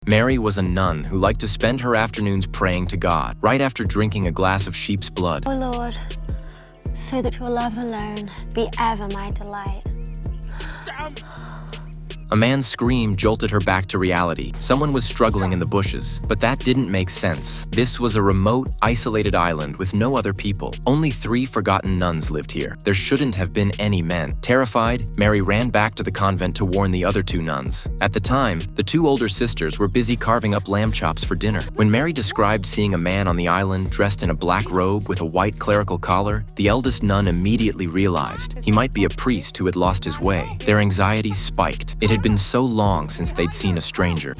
Mary was a nun who liked to spend her afternoons praying to God, right after drinking a glass of sheep's blood. O Lord, so that your love alone be ever my delight. A man's scream jolted her back to reality. Someone was struggling in the bushes, but that didn't make sense. This was a remote, isolated island with no other people. Only 3 forgotten nuns lived here. There shouldn't have been any men. Terrified, Mary ran back to the convent to warn the other 2 nuns. At the time, the 2 older sisters were busy carving up lamb chops for dinner. When Mary described seeing a man on the island dressed in a black robe with a white clerical collar, the eldest nun immediately realized he might be a priest who had lost his way. Their anxiety spiked. It had been so long since they'd seen a stranger.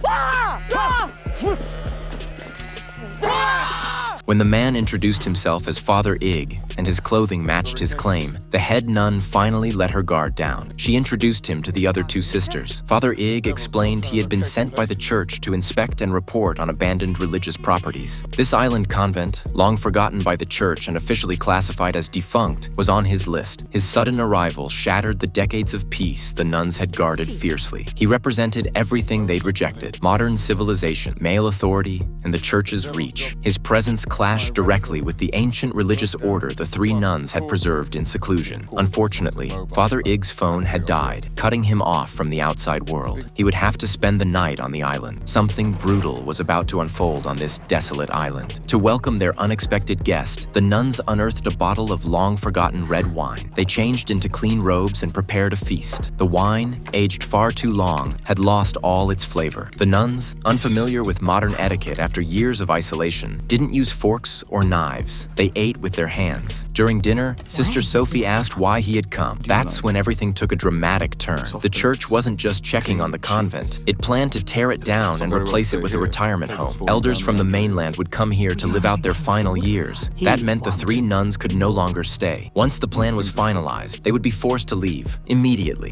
When the man introduced himself as Father Ig and his clothing matched his claim, the head nun finally let her guard down. She introduced him to the other 2 sisters. Father Ig explained he had been sent by the church to inspect and report on abandoned religious properties. This island convent, long forgotten by the church and officially classified as defunct, was on his list. His sudden arrival shattered the decades of peace the nuns had guarded fiercely. He represented everything they'd rejected: modern civilization, male authority, and the church's reach. His presence clashed directly with the ancient religious order the 3 nuns had preserved in seclusion. Unfortunately, Father Ig's phone had died, cutting him off from the outside world. He would have to spend the night on the island. Something brutal was about to unfold on this desolate island. To welcome their unexpected guest, the nuns unearthed a bottle of long-forgotten red wine. They changed into clean robes and prepared a feast. The wine, aged far too long, had lost all its flavor. The nuns, unfamiliar with modern etiquette after years of isolation, didn't use forks or knives. They ate with their hands. During dinner, Sister Sophie asked why he had come. That's when everything took a dramatic turn. The church wasn't just checking on the convent. It planned to tear it down and replace it with a retirement home. Elders from the mainland would come here to live out their final years. That meant the 3 nuns could no longer stay. Once the plan was finalized, they would be forced to leave immediately.